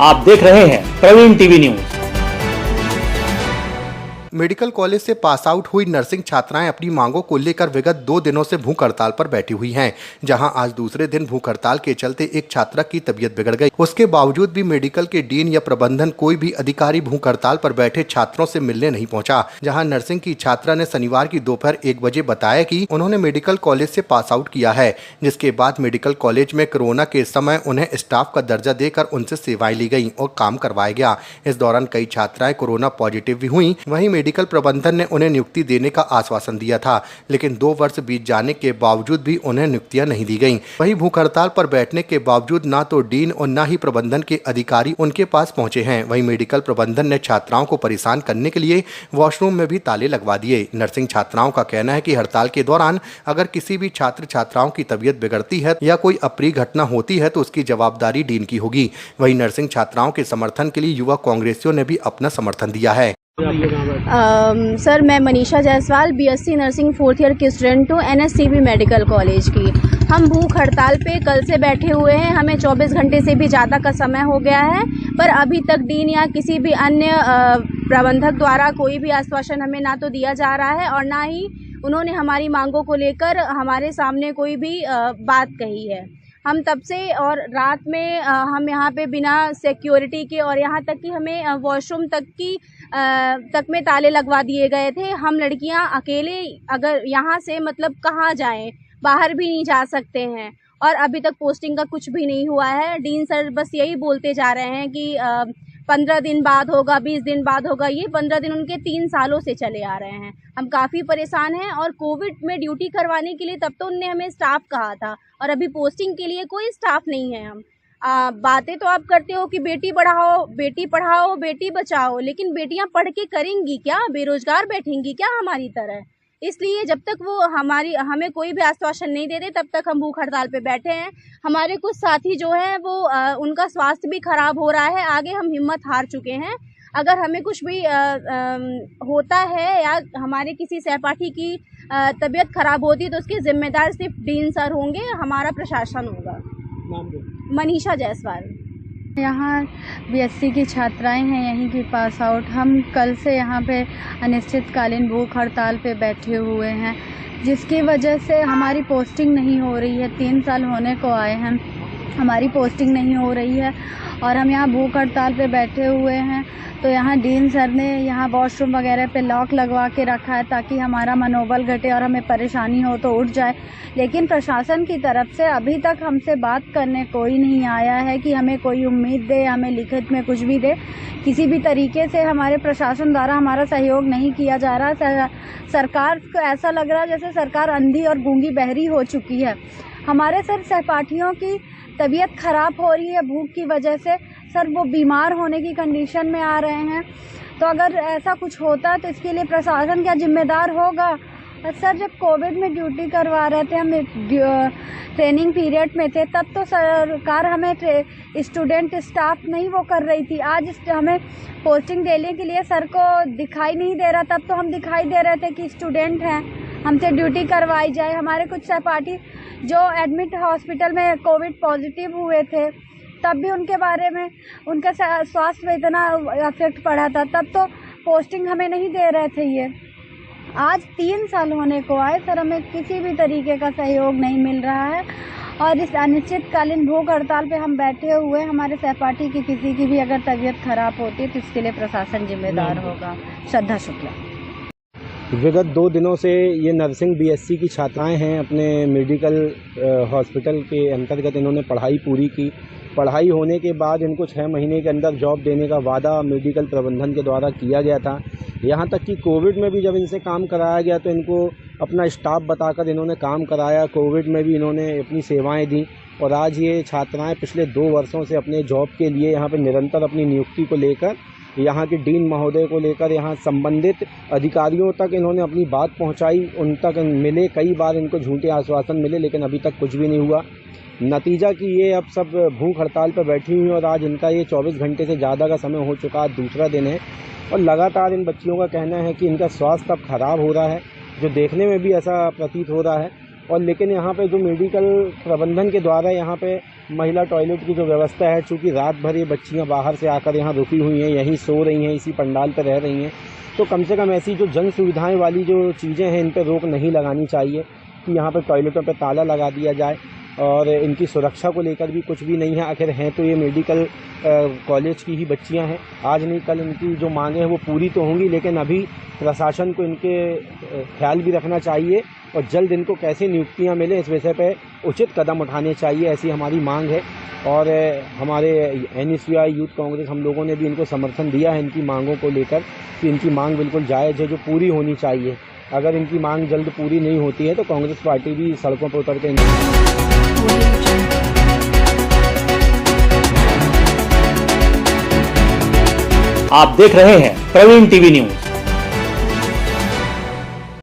आप देख रहे हैं Praveen TV news. Medical college से पास आउट हुई नर्सिंग छात्राएं अपनी मांगों को लेकर विगत 2 दिनों से भूख हड़ताल पर बैठी हुई हैं, जहां आज दूसरे दिन भूख हड़ताल के चलते एक छात्रा की तबीयत बिगड़ गई। उसके बावजूद भी मेडिकल के डीन या प्रबंधन कोई भी अधिकारी भूख हड़ताल पर बैठे छात्रों से मिलने नहीं पहुंचा। जहां नर्सिंग की छात्रा ने शनिवार की दोपहर 1 बजे बताया कि उन्होंने मेडिकल कॉलेज से पास आउट किया है, जिसके बाद मेडिकल कॉलेज में कोरोना के समय उन्हें स्टाफ का दर्जा देकर उनसे सेवाएं ली गई और काम करवाया गया। इस दौरान कई छात्राएं कोरोना पॉजिटिव भी हुई। वहीं मेडिकल प्रबंधन ने उन्हें नियुक्ति देने का आश्वासन दिया था, लेकिन 2 वर्ष बीत जाने के बावजूद भी उन्हें नियुक्तियां नहीं दी गईं। वहीं भूख हड़ताल पर बैठने के बावजूद ना तो डीन और ना ही प्रबंधन के अधिकारी उनके पास पहुंचे हैं। वहीं मेडिकल प्रबंधन ने छात्राओं को परेशान करने के लिए वॉशरूम में भी ताले लगवा दिए। नर्सिंग छात्राओं का कहना है कि हड़ताल के दौरान अगर किसी भी छात्र छात्राओं की तबीयत बिगड़ती है या कोई अप्रिय घटना होती है तो उसकी जवाबदारी डीन की होगी। वहीं नर्सिंग छात्राओं के समर्थन के लिए युवा कांग्रेसियों ने भी अपना समर्थन दिया है। सर, मैं Manisha Jaiswal BSc nursing 4th year की स्टूडेंट हूँ, एनएससीबी मेडिकल कॉलेज की। हम भूख हड़ताल पे कल से बैठे हुए हैं। हमें 24 घंटे से भी ज़्यादा का समय हो गया है, पर अभी तक डीन या किसी भी अन्य प्रबंधक द्वारा कोई भी आश्वासन हमें ना तो दिया जा रहा है और ना ही उन्होंने हमारी मांगों को लेकर हमारे सामने कोई भी बात कही है। हम तब से और रात में हम यहाँ पे बिना सिक्योरिटी के और यहाँ तक कि हमें वॉशरूम तक में ताले लगवा दिए गए थे। हम लड़कियाँ अकेले अगर यहाँ से मतलब कहाँ जाएं, बाहर भी नहीं जा सकते हैं और अभी तक पोस्टिंग का कुछ भी नहीं हुआ है। डीन सर बस यही बोलते जा रहे हैं कि 15 दिन बाद होगा, 20 दिन बाद होगा। ये 15 दिन उनके 3 सालों से चले आ रहे हैं। हम काफ़ी परेशान हैं और कोविड में ड्यूटी करवाने के लिए तब तो उनने हमें स्टाफ कहा था और अभी पोस्टिंग के लिए कोई स्टाफ नहीं है। हम बातें तो आप करते हो कि बेटी पढ़ाओ, बेटी बचाओ, लेकिन बेटियां पढ़ के करेंगी क्या? बेरोजगार बैठेंगी क्या हमारी तरह? इसलिए जब तक वो हमें कोई भी आश्वासन नहीं दे रहे तब तक हम भूख हड़ताल पे बैठे हैं। हमारे कुछ साथी जो हैं वो उनका स्वास्थ्य भी खराब हो रहा है। आगे हम हिम्मत हार चुके हैं। अगर हमें कुछ भी होता है या हमारे किसी सहपाठी की तबीयत खराब होती है तो उसके जिम्मेदार सिर्फ डीन सर होंगे, हमारा प्रशासन होगा। मनीषा जायसवाल। यहाँ बीएससी की छात्राएं हैं, यहीं की पास आउट। हम कल से यहाँ पे अनिश्चितकालीन भूख हड़ताल पे बैठे हुए हैं, जिसकी वजह से हमारी पोस्टिंग नहीं हो रही है। 3 साल होने को आए हैं, हमारी पोस्टिंग नहीं हो रही है और हम यहाँ भूख हड़ताल पे बैठे हुए हैं। तो यहाँ डीन सर ने यहाँ वॉशरूम वगैरह पे लॉक लगवा के रखा है ताकि हमारा मनोबल घटे और हमें परेशानी हो तो उठ जाए। लेकिन प्रशासन की तरफ से अभी तक हमसे बात करने कोई नहीं आया है कि हमें कोई उम्मीद दे, हमें लिखित में कुछ भी दे। किसी भी तरीके से हमारे प्रशासन द्वारा हमारा सहयोग नहीं किया जा रहा। सरकार को ऐसा लग रहा है जैसे सरकार अंधी और गूंगी बहरी हो चुकी है। हमारे सर सहपाठियों की तबीयत खराब हो रही है भूख की वजह से। सर वो बीमार होने की कंडीशन में आ रहे हैं। तो अगर ऐसा कुछ होता है तो इसके लिए प्रशासन क्या जिम्मेदार होगा? सर, जब कोविड में ड्यूटी करवा रहे थे, हम ट्रेनिंग पीरियड में थे, तब तो सरकार हमें स्टूडेंट स्टाफ नहीं वो कर रही थी। आज हमें पोस्टिंग देने के लिए सर को दिखाई नहीं दे रहा। तब तो हम दिखाई दे रहे थे कि स्टूडेंट हैं, हमसे ड्यूटी करवाई जाए। हमारे कुछ सहपाठी जो एडमिट हॉस्पिटल में कोविड पॉजिटिव हुए थे, तब भी उनके बारे में उनका स्वास्थ्य में इतना अफेक्ट पड़ा था, तब तो पोस्टिंग हमें नहीं दे रहे थे। ये आज 3 साल होने को आए सर, हमें किसी भी तरीके का सहयोग नहीं मिल रहा है और इस अनिश्चितकालीन भूख हड़ताल पे हम बैठे हुए। हमारे सहपाठी की किसी की भी अगर तबीयत खराब होती है तो इसके लिए प्रशासन जिम्मेदार होगा। श्रद्धा शुक्ला। विगत 2 दिनों से ये नर्सिंग बीएससी की छात्राएं हैं, अपने मेडिकल हॉस्पिटल के अंतर्गत इन्होंने पढ़ाई पूरी की। पढ़ाई होने के बाद इनको 6 महीने के अंदर जॉब देने का वादा मेडिकल प्रबंधन के द्वारा किया गया था। यहाँ तक कि कोविड में भी जब इनसे काम कराया गया तो इनको अपना स्टाफ बताकर इन्होंने काम कराया। कोविड में भी इन्होंने अपनी सेवाएं दी और आज ये छात्राएं पिछले 2 वर्षों से अपने जॉब के लिए यहाँ पे निरंतर अपनी नियुक्ति को लेकर, यहाँ के डीन महोदय को लेकर, यहाँ संबंधित अधिकारियों तक इन्होंने अपनी बात पहुँचाई। उन तक मिले, कई बार इनको झूठे आश्वासन मिले, लेकिन अभी तक कुछ भी नहीं हुआ। नतीजा कि ये अब सब भूख हड़ताल पर बैठी हुई और आज इनका ये 24 घंटे से ज़्यादा का समय हो चुका है, दूसरा दिन है और लगातार इन बच्चियों का कहना है कि इनका स्वास्थ्य अब खराब हो रहा है, जो देखने में भी ऐसा प्रतीत हो रहा है। और लेकिन यहाँ पे जो मेडिकल प्रबंधन के द्वारा यहाँ पे महिला टॉयलेट की जो व्यवस्था है, चूँकि रात भर ये बच्चियाँ बाहर से आकर यहाँ रुकी हुई हैं, यहीं सो रही हैं, इसी पंडाल पर रह रही हैं, तो कम से कम ऐसी जो जन सुविधाएं वाली जो चीज़ें हैं इन पर रोक नहीं लगानी चाहिए कि यहाँ पर टॉयलेटों पर ताला लगा दिया जाए। और इनकी सुरक्षा को लेकर भी कुछ भी नहीं है। आखिर हैं तो ये मेडिकल कॉलेज की ही बच्चियां हैं, आज नहीं कल इनकी जो मांगें हैं वो पूरी तो होंगी, लेकिन अभी प्रशासन को इनके ख्याल भी रखना चाहिए और जल्द इनको कैसे नियुक्तियां मिले इस विषय पर उचित कदम उठाने चाहिए, ऐसी हमारी मांग है। और हमारे NSUI यूथ कांग्रेस हम लोगों ने भी इनको समर्थन दिया है इनकी मांगों को लेकर कि इनकी मांग बिल्कुल जायज़ है, जो पूरी होनी चाहिए। अगर इनकी मांग जल्द पूरी नहीं होती है तो कांग्रेस पार्टी भी सड़कों पर उतर के आप देख रहे हैं प्रवीण टीवी न्यूज।